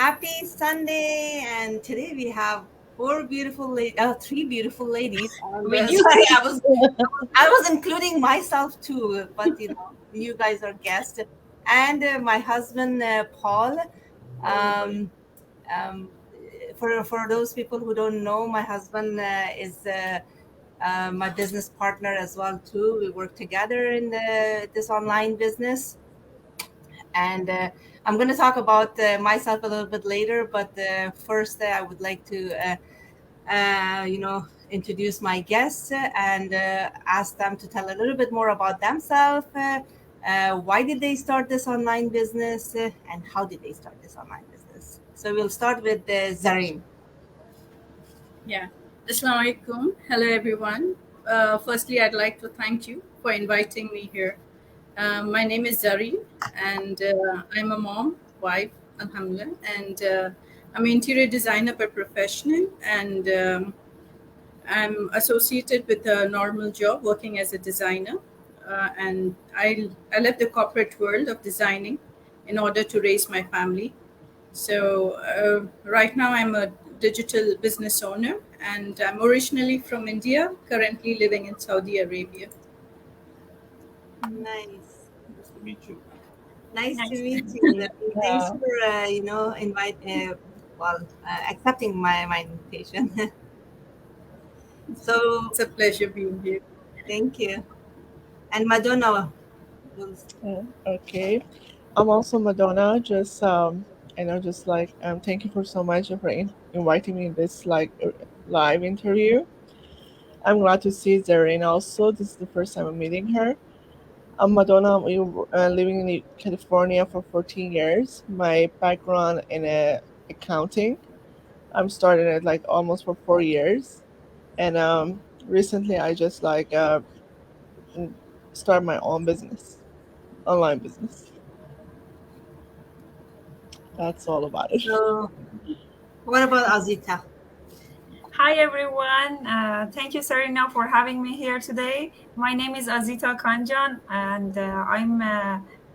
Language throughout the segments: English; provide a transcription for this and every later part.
Happy Sunday, and today we have three beautiful ladies. And With you. sorry, I was including myself too, but you guys are guests, and my husband Paul. Um, um, for those people who don't know, my husband is my business partner as well too. We work together in this online business, and I'm going to talk about myself a little bit later. But first, I would like to, introduce my guests and ask them to tell a little bit more about themselves. Why did they start this online business, and how did they start this online business? So we'll start with Zareen. Yeah. Assalamu alaikum. Hello, everyone. Firstly, I'd like to thank you for inviting me here. My name is Zareen, and I'm a mom, wife, alhamdulillah, and I'm an interior designer by profession, and I'm associated with a normal job working as a designer. And I left the corporate world of designing in order to raise my family. So right now I'm a digital business owner, and I'm originally from India, currently living in Saudi Arabia. Nice. Nice to meet you. Nice to Nice. meet you. Zareen. Thanks Yeah. for accepting my invitation. So It's a pleasure being here. thank you. And Madonna. Okay. I'm also Madonna. Just just like thank you for so much for inviting me in this live interview. I'm glad to see Zareen also. This is the first time I'm meeting her. I'm Madonna. I'm living in California for 14 years. My background in accounting. I'm starting it like almost for 4 years, and recently I just start my own business, online business. That's all about it. So what about Azita? Hi everyone. Thank you, Serena, for having me here today. My name is Azita Khanjan, and I'm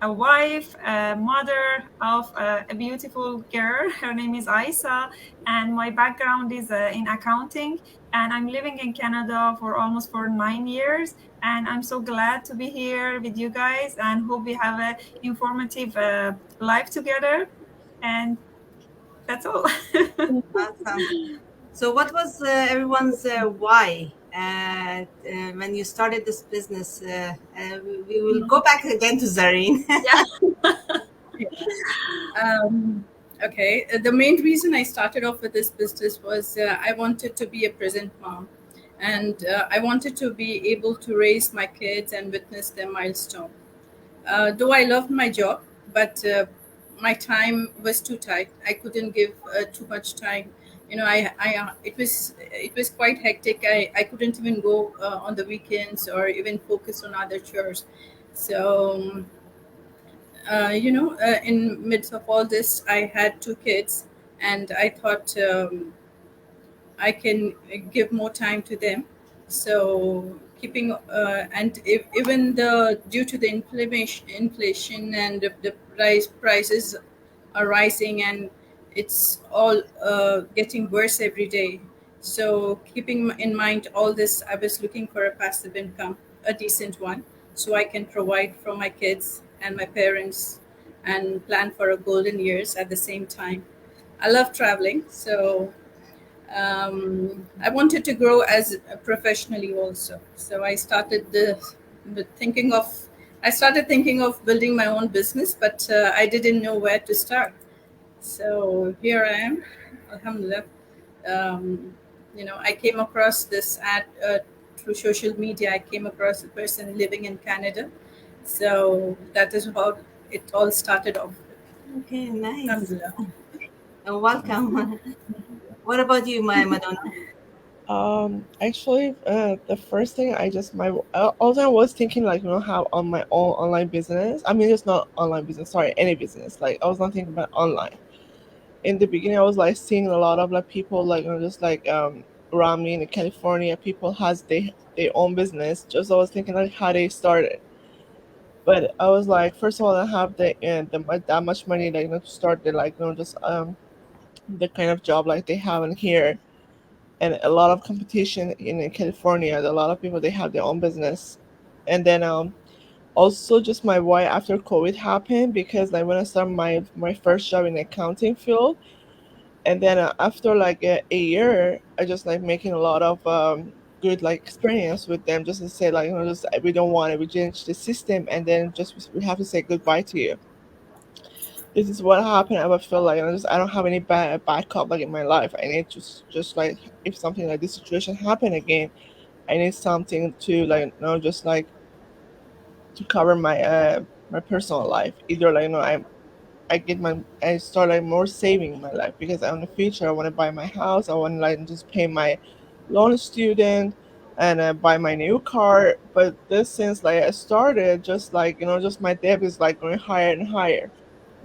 a wife, a mother of a beautiful girl. Her name is Aisa, and my background is in accounting. And I'm living in Canada for 9 years. And I'm so glad to be here with you guys, and hope we have a informative life together. And that's all. Awesome. So what was everyone's why when you started this business? We will go back again to Zareen. Okay, the main reason I started off with this business was I wanted to be a present mom, and I wanted to be able to raise my kids and witness their milestone. Though I loved my job, but my time was too tight. I couldn't give too much time. It was quite hectic. I couldn't even go on the weekends or even focus on other chores. So in midst of all this, I had two kids, and I thought I can give more time to them. So keeping and if, even the due to the inflation and the prices are rising, and it's all getting worse every day. So keeping in mind all this, I was looking for a passive income, a decent one, so I can provide for my kids and my parents and plan for a golden years at the same time. I love traveling, so I wanted to grow as professionally also. So with thinking of I started thinking of building my own business, but I didn't know where to start. So here I am, alhamdulillah. I came across this ad through social media. I came across a person living in Canada. So that is how it all started off. Okay, nice. Alhamdulillah. Welcome. What about you, my Madonna? Actually, the first thing also I was thinking have on my own online business. I mean, it's not online business. Sorry, any business. Like I was not thinking about online. In the beginning, I was like seeing a lot of like people just around me in California. People has their own business. Just I was thinking like how they started. But I was like, first of all, I have that much money to start the just the kind of job like they have in here, and a lot of competition in California. A lot of people they have their own business, and then also just my why after COVID happened because like when I started my first job in the accounting field, and then after like a year, I just like making a lot of good like experience with them, just to say like just we don't want it, we change the system, and then just we have to say goodbye to you. This is what happened. I would feel like I don't have any backup like in my life. I need just like if something like this situation happen again, I need something to like just like to cover my personal life. Either like I start like more saving in my life because in the future I want to buy my house. I want to like just pay my loan student and buy my new car. But this since like I started just like just my debt is like going higher and higher.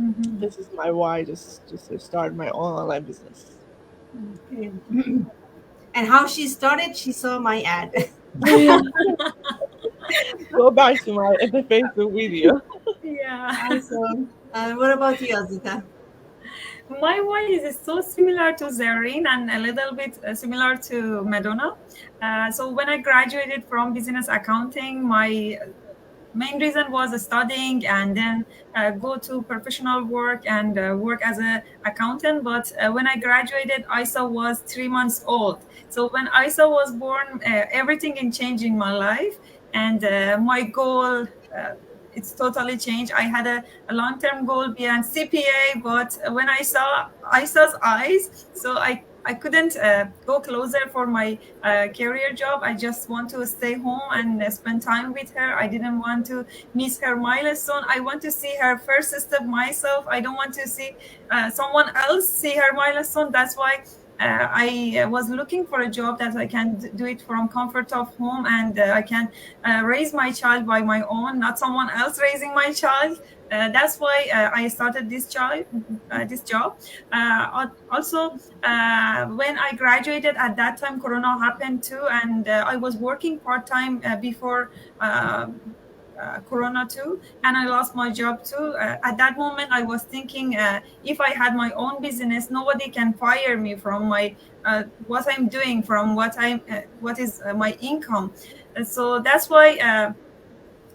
Mhm. This is my why just to start my own online business. Okay. And how she started, she saw my ad. Yeah, go back to my the Facebook video. Yeah. Awesome. What about you, Azita? My why is so similar to Zareen and a little bit similar to Madonna. So when I graduated from business accounting, my main reason was studying and then go to professional work and work as a accountant. But when I graduated, Isa was 3 months old. So when Isa was born, everything in changing my life, and my goal, it's totally changed. I had a long-term goal beyond CPA, but when I saw Isa's eyes, so I couldn't go closer for my career job. I just want to stay home and spend time with her. I didn't want to miss her milestone. I want to see her first step myself. I don't want to see someone else see her milestone. That's why I was looking for a job that I can do it from comfort of home, and I can raise my child by my own, not someone else raising my child. That's why I started this job. Also, when I graduated at that time, Corona happened too, and I was working part time before. Corona too, and I lost my job too. At that moment, I was thinking, if I had my own business, nobody can fire me from my what I'm doing, from what is my income. So that's why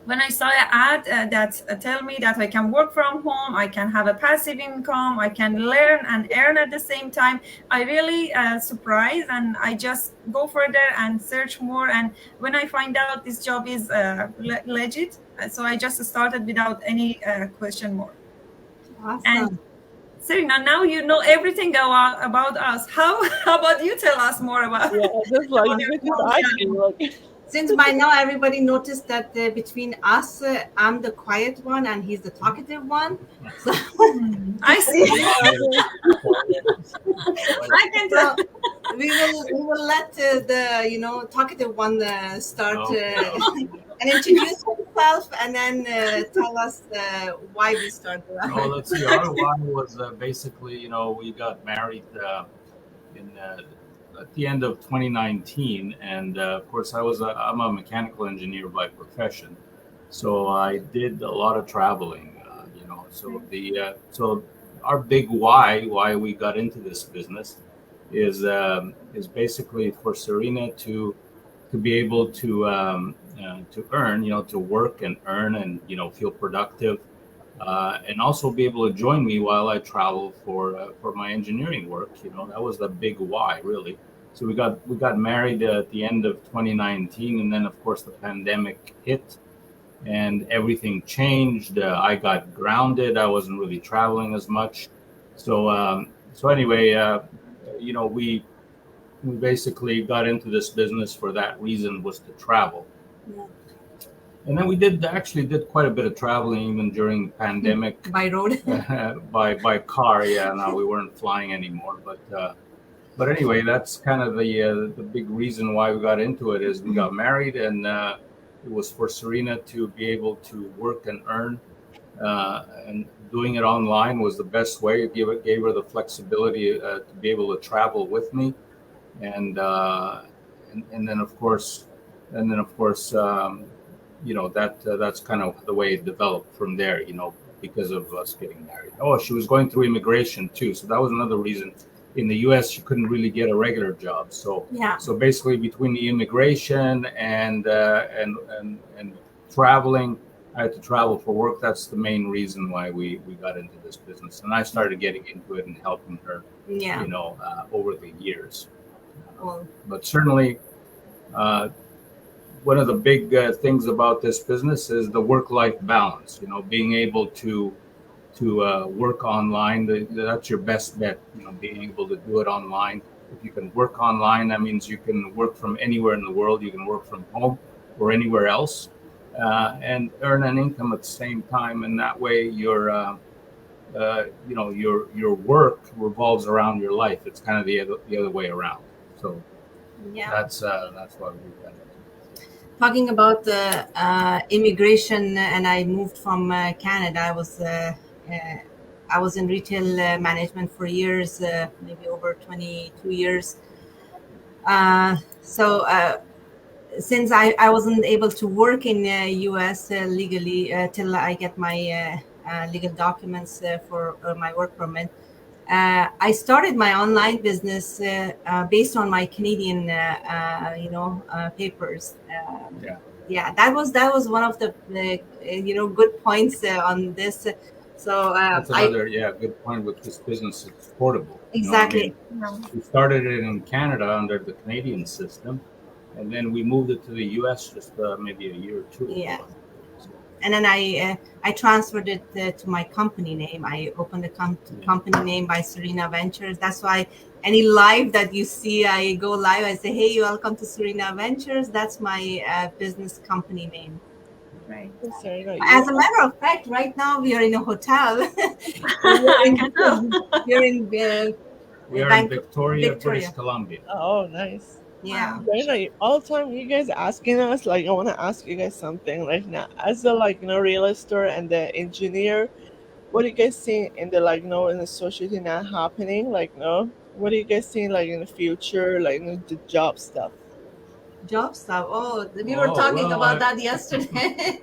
when I saw an ad that tell me that I can work from home, I can have a passive income, I can learn and earn at the same time, I really surprised, and I just go further and search more. And when I find out this job is legit, so I just started without any question more. And Awesome. Serena, now you know everything about us. How about you tell us more Yeah, just like about you your can just job? ask Yeah. me like Since by now everybody noticed that between us, I'm the quiet one and he's the talkative one. So, I see. Like, I can so tell. we will let the talkative one start okay. and introduce himself and then tell us why we started. No, let's see. Our why was basically, we got married in at the end of 2019, and of course, I'm a mechanical engineer by profession, so I did a lot of traveling. So our big why we got into this business is basically for Serena to be able to earn, to work and earn and feel productive, and also be able to join me while I travel for my engineering work. That was the big why, really. So we got married at the end of 2019, and then of course the pandemic hit, and everything changed. I got grounded. I wasn't really traveling as much. So anyway, we basically got into this business for that reason, was to travel. Yeah. And then we did quite a bit of traveling even during the pandemic. By road. by car. Yeah, no, we weren't flying anymore. But anyway, that's kind of the big reason why we got into it, is we got married, and it was for Serena to be able to work and earn, and doing it online was the best way. It gave her the flexibility to be able to travel with me, and and then of course, that's kind of the way it developed from there. Because of us getting married. Oh, she was going through immigration too, so that was another reason in the U.S. you couldn't really get a regular job. Yeah. So basically, between the immigration and traveling, I had to travel for work. That's the main reason why we got into this business, and I started getting into it and helping her, Yeah. over the years. Well, But certainly, one of the big things about this business is the work-life balance. Being able to work online. That's your best bet. Being able to do it online. If you can work online, that means you can work from anywhere in the world. You can work from home or anywhere else, and earn an income at the same time. And that way, your work revolves around your life. It's kind of the other way around. So yeah. that's why we've done it. Talking about the immigration, and I moved from Canada. I was in retail management for years, maybe over 22 years. So since I wasn't able to work in US legally till I get my legal documents for my work permit, I started my online business based on my Canadian, papers. Yeah. Yeah, that was one of the good points on this. So That's another good point with this business. It's portable. exactly. We started it in Canada under the Canadian system, and then we moved it to the U.S. just maybe a year or two Yeah. ago. And then I transferred it to my company name. I opened a company name by Serena Ventures. That's why any live that you see, I go live. I say, "Hey, welcome to Serena Ventures." That's my business company name. Right. Serena, As a matter of fact, right now we are in a hotel. I can tell. We're in We are in Victoria, British Columbia. Oh, nice. Yeah. Serena, all the time you guys asking us, like, I want to ask you guys something. Like, now, as the, real estate and the engineer, what do you guys see in the, in the society now happening? What do you guys see, in the future, the job stuff? Job stuff. Oh, we were talking about that yesterday.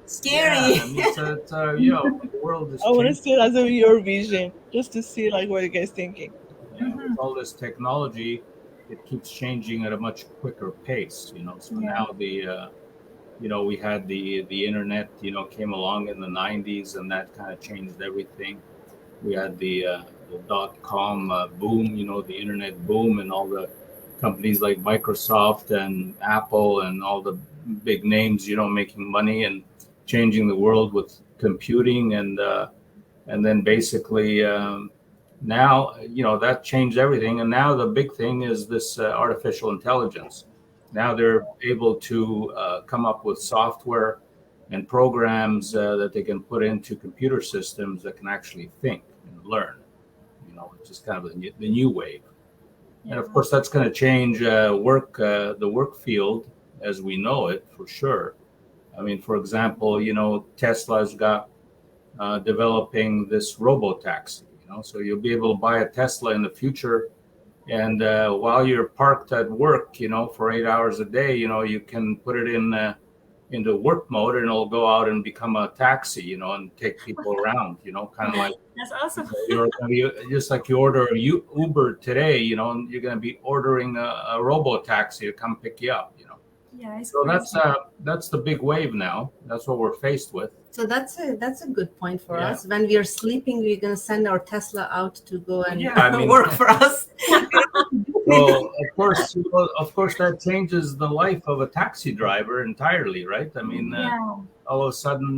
Scary. Yeah, I mean, the world is I want to changing. see it as of your vision, just to see, what you guys thinking. Yeah, with all this technology, it keeps changing at a much quicker pace. So now we had the internet, came along in the 90s, and that kind of changed everything. We had the dot-com boom, the internet boom, and all the companies like Microsoft and Apple and all the big names, making money and changing the world with computing, and then basically now, that changed everything. And now the big thing is this artificial intelligence. Now they're able to come up with software and programs that they can put into computer systems that can actually think and learn, which is kind of the new wave. And of course, that's going to change the work field as we know it, for sure. I mean, for example, Tesla's got developing this robo taxi. So you'll be able to buy a Tesla in the future, and while you're parked at work, for 8 hours a day, you can put it into work mode, and it'll go out and become a taxi, and take people around, kind of like That's awesome. you're going to be just like you order a Uber today, and you're going to be ordering a robo taxi to come pick you up, Yeah, it's So crazy. that's the big wave now. That's what we're faced with. So that's a good point for Yeah. us. When we are sleeping, we're gonna send our Tesla out to go and Yeah, I mean- work for us. Well, of course, that changes the life of a taxi driver entirely, right? I mean, Yeah, all of a sudden,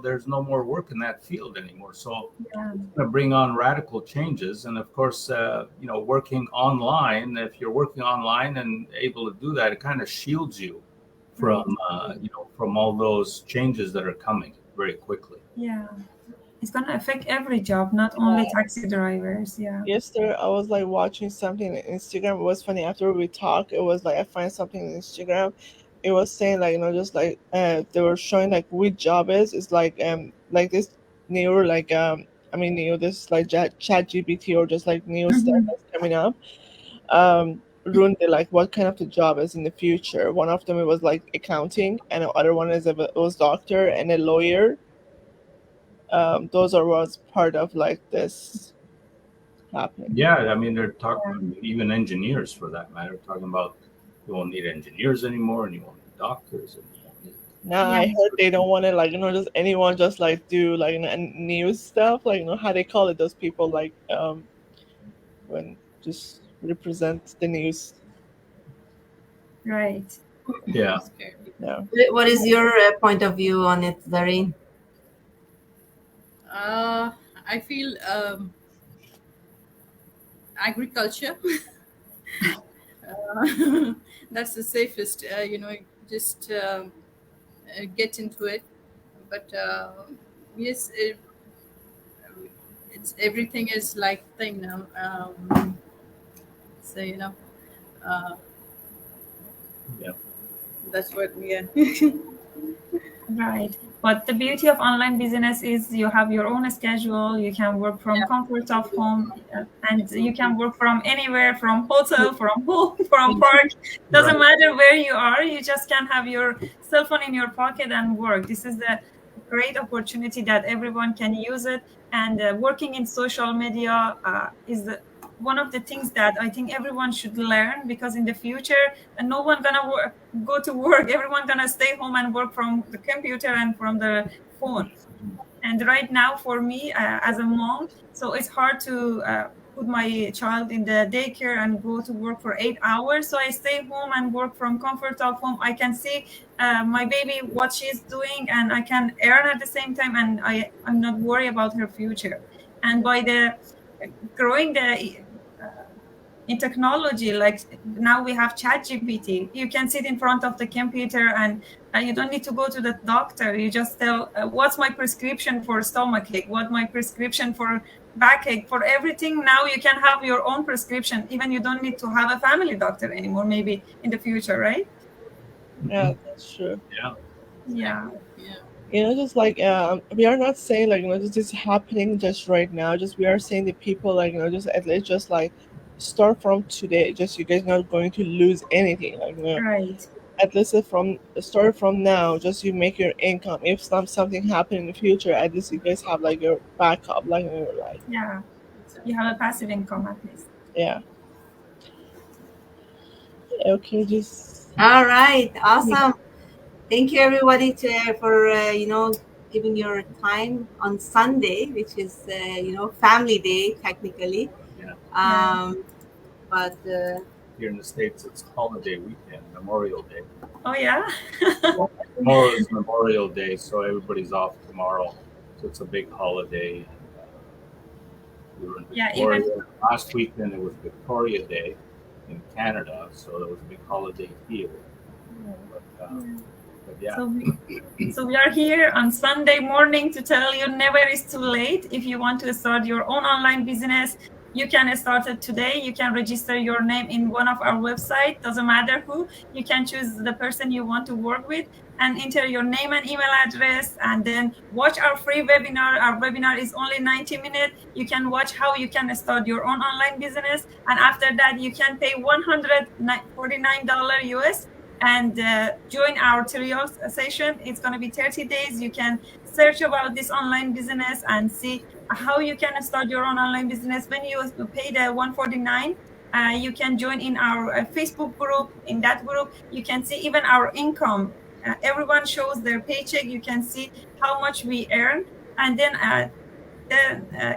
there's no more work in that field anymore. So yeah, it's going to bring on radical changes. And of course, working online, if you're working online and able to do that, it kind of shields you from, from all those changes that are coming very quickly. yeah. It's gonna affect every job, not only taxi drivers. Yeah. Yesterday, I was watching something on Instagram. It was funny. After we talked, it was I find something on Instagram. It was saying just they were showing which job is. It's this new new this chat GPT or just new stuff that's coming up. Ruined what kind of the job is in the future. One of them it was accounting, and the other one is it was doctor and a lawyer. Those are was part of this happening. Yeah, I mean, they're talking, even engineers for that matter, talking about you won't need engineers anymore and you won't need doctors and you won't need. Now Yeah. I heard they don't want to like just anyone just like do like news stuff, like how they call it, those people like when just represent the news. Right. Yeah. Scary. No. What is your point of view on it, Zareen? Uh, I feel agriculture. That's the safest. Just get into it. But yes, it's everything is like thing now. So uh, Yeah. that's what we are. Right. But the beauty of online business is you have your own schedule. You can work from comfort of home, and you can work from anywhere, from hotel, from home, from park. Doesn't Right. matter where you are. You just can have your cell phone in your pocket and work. This is the great opportunity that everyone can use it. And working in social media is one of the things that I think everyone should learn, because in the future, no one gonna go to work. Everyone gonna stay home and work from the computer and from the phone. And right now for me as a mom, so it's hard to put my child in the daycare and go to work for 8 hours, so I stay home and work from comfort of home. I can see my baby what she's doing, and I can earn at the same time, and I'm not worried about her future. And by the growing the in technology, like now we have chat gpt, you can sit in front of the computer, and you don't need to go to the doctor. You just tell what's my prescription for stomachache, what my prescription for backache, for everything. Now you can have your own prescription, even you don't need to have a family doctor anymore, maybe in the future, right? Yeah, that's true. Yeah. Yeah. Yeah. Just like we are not saying like this is happening just right now. Just we are saying the people like just at least just like start from today. Just you guys not going to lose anything. Like Right. at least from start from now. Just you make your income. If something happen in the future, at least you guys have like your backup. Like Yeah, you have a passive income at least. yeah. Okay, just All right, awesome. Thank you everybody for giving your time on Sunday, which is family day technically. Yeah. But Here in the States, it's holiday weekend, Memorial Day. Oh yeah. Tomorrow is Memorial Day, so everybody's off tomorrow. So it's a big holiday. We were in Yeah, Victoria. even Last weekend it was Victoria Day in Canada, so there was a big holiday here. But yeah. So we are here on Sunday morning to tell you never is too late. If you want to start your own online business, you can start it today. You can register your name in one of our websites. Doesn't matter who. You can choose the person you want to work with and enter your name and email address, and then watch our free webinar. Our webinar is only 90 minutes. You can watch how you can start your own online business. And after that, you can pay $149 US and join our trial session. It's going to be 30 days. You can search about this online business and see how you can start your own online business. When you pay the 149, you can join in our Facebook group. In that group, you can see even our income. Everyone shows their paycheck. You can see how much we earn, and then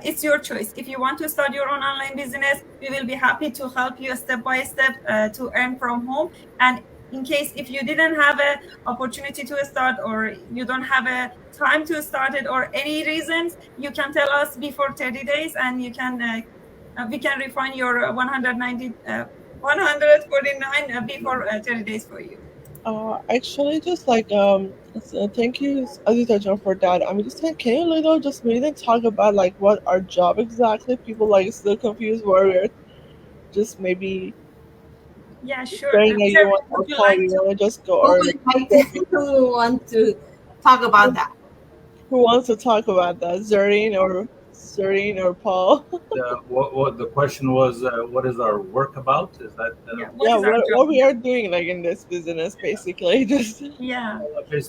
it's your choice. If you want to start your own online business, we will be happy to help you step by step to earn from home. And in case if you didn't have a opportunity to start, or you don't have a time to start it, or any reasons, you can tell us before 30 days, and you can we can refund your 149 before 30 days for you. actually, just like thank you, Azita John, for that. I mean, just can you little just maybe talk about like what our job exactly? People like still confused where we're just maybe Yeah, sure. saying that you Sir, want would to you call, like you to? want to just go, who or would like to who want to talk about that? who wants to talk about that? Zareen or Paul? What the question was? What is our work about? Is that Yeah, what Yeah, is our what job? we are doing like in this business basically. Just Yeah.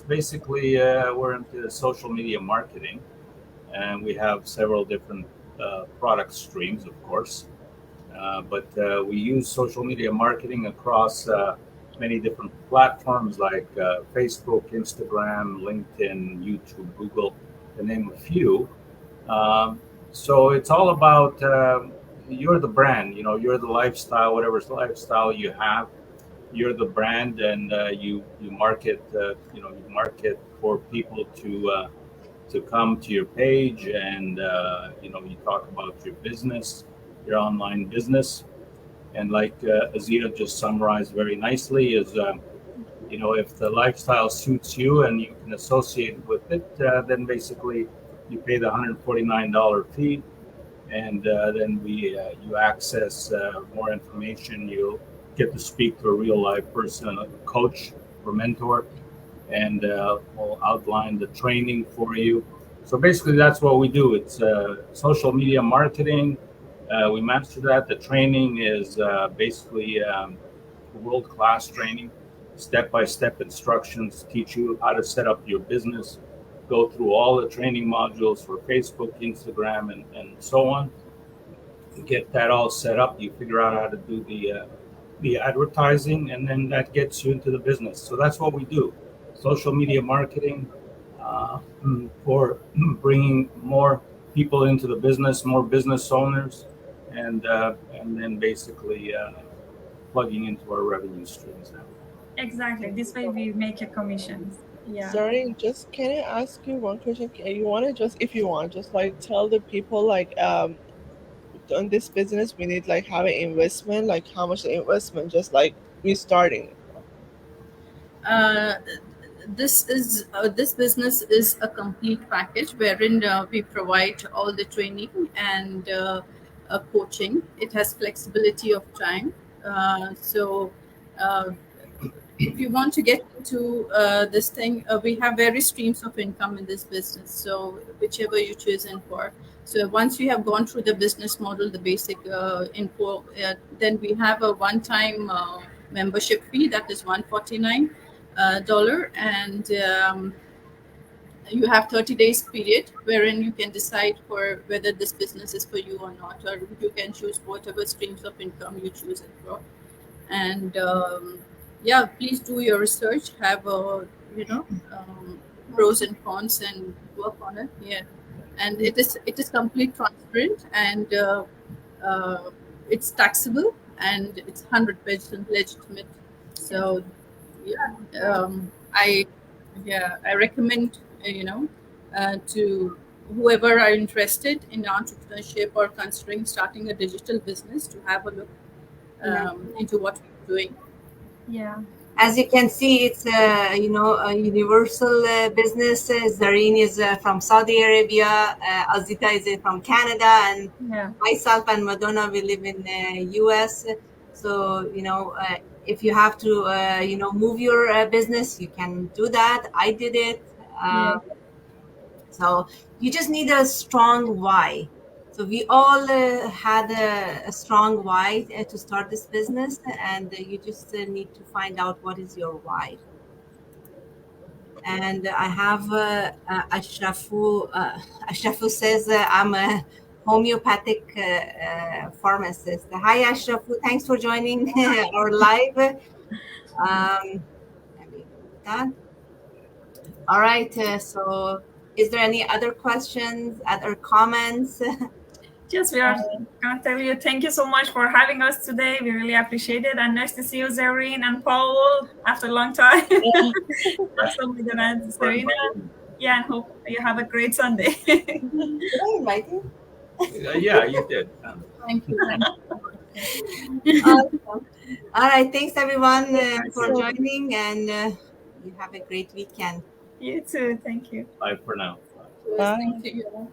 basically we're into social media marketing, and we have several different product streams, of course. But we use social media marketing across many different platforms like Facebook, Instagram, LinkedIn, YouTube, Google, to name a few. Um, so it's all about you're the brand, you're the lifestyle, whatever lifestyle you have, you're the brand, and you market, you market for people to come to your page, and you talk about your business, your online business, and like Azita just summarized very nicely, is if the lifestyle suits you and you can associate with it, then basically you pay the $149 fee, and then you access more information. You'll get to speak to a real life person, a coach or mentor, and we'll outline the training for you. So basically, that's what we do. It's social media marketing. We master that. The training is basically world-class training, step-by-step instructions, teach you how to set up your business, go through all the training modules for Facebook, Instagram, and so on. Get that all set up. You figure out how to do the advertising, and then that gets you into the business. So that's what we do. Social media marketing for bringing more people into the business, more business owners, and then basically plugging into our revenue streams now. Exactly. This way we make a commissions. Yeah. Sorry, just can I ask you one question? You want to just, if you want, just like tell the people like on this business we need like have an investment, like how much the investment, just like we starting. This business is a complete package wherein we provide all the training and coaching. It has flexibility of time. So if you want to get into this thing, we have various streams of income in this business. So whichever you choose in for. So once you have gone through the business model, the basic info, then we have a one-time membership fee that is $149, and you have 30 days period wherein you can decide for whether this business is for you or not, or you can choose whatever streams of income you choose it for. And yeah, please do your research, have pros and cons, and work on it. Yeah, and it is complete transparent, and it's taxable, and it's 100% legitimate. So yeah, I recommend to whoever are interested in entrepreneurship or considering starting a digital business to have a look into what we're doing. Yeah. As you can see, it's a universal business. Zareen is from Saudi Arabia. Azita is from Canada, and myself and Madonna, we live in US. So if you have to move your business, you can do that. I did it. So you just need a strong why. So we all had a strong why to start this business, and you just need to find out what is your why. And I have Ashrafu. Ashrafu says I'm a homeopathic pharmacist. Hi, Ashrafu. Thanks for joining our live. Let me put that. All right. So is there any other questions, other comments? Just we are going to tell you thank you so much for having us today. We really appreciate it. And nice to see you, Zareen and Paul, after a long time. Also, Serena. Yeah, and hope you have a great Sunday. Did I invite you? Yeah, you did. Thank you. Awesome. All right. Thanks, everyone, for joining, and you have a great weekend. You too. Thank you. Bye for now. Bye. Thank you.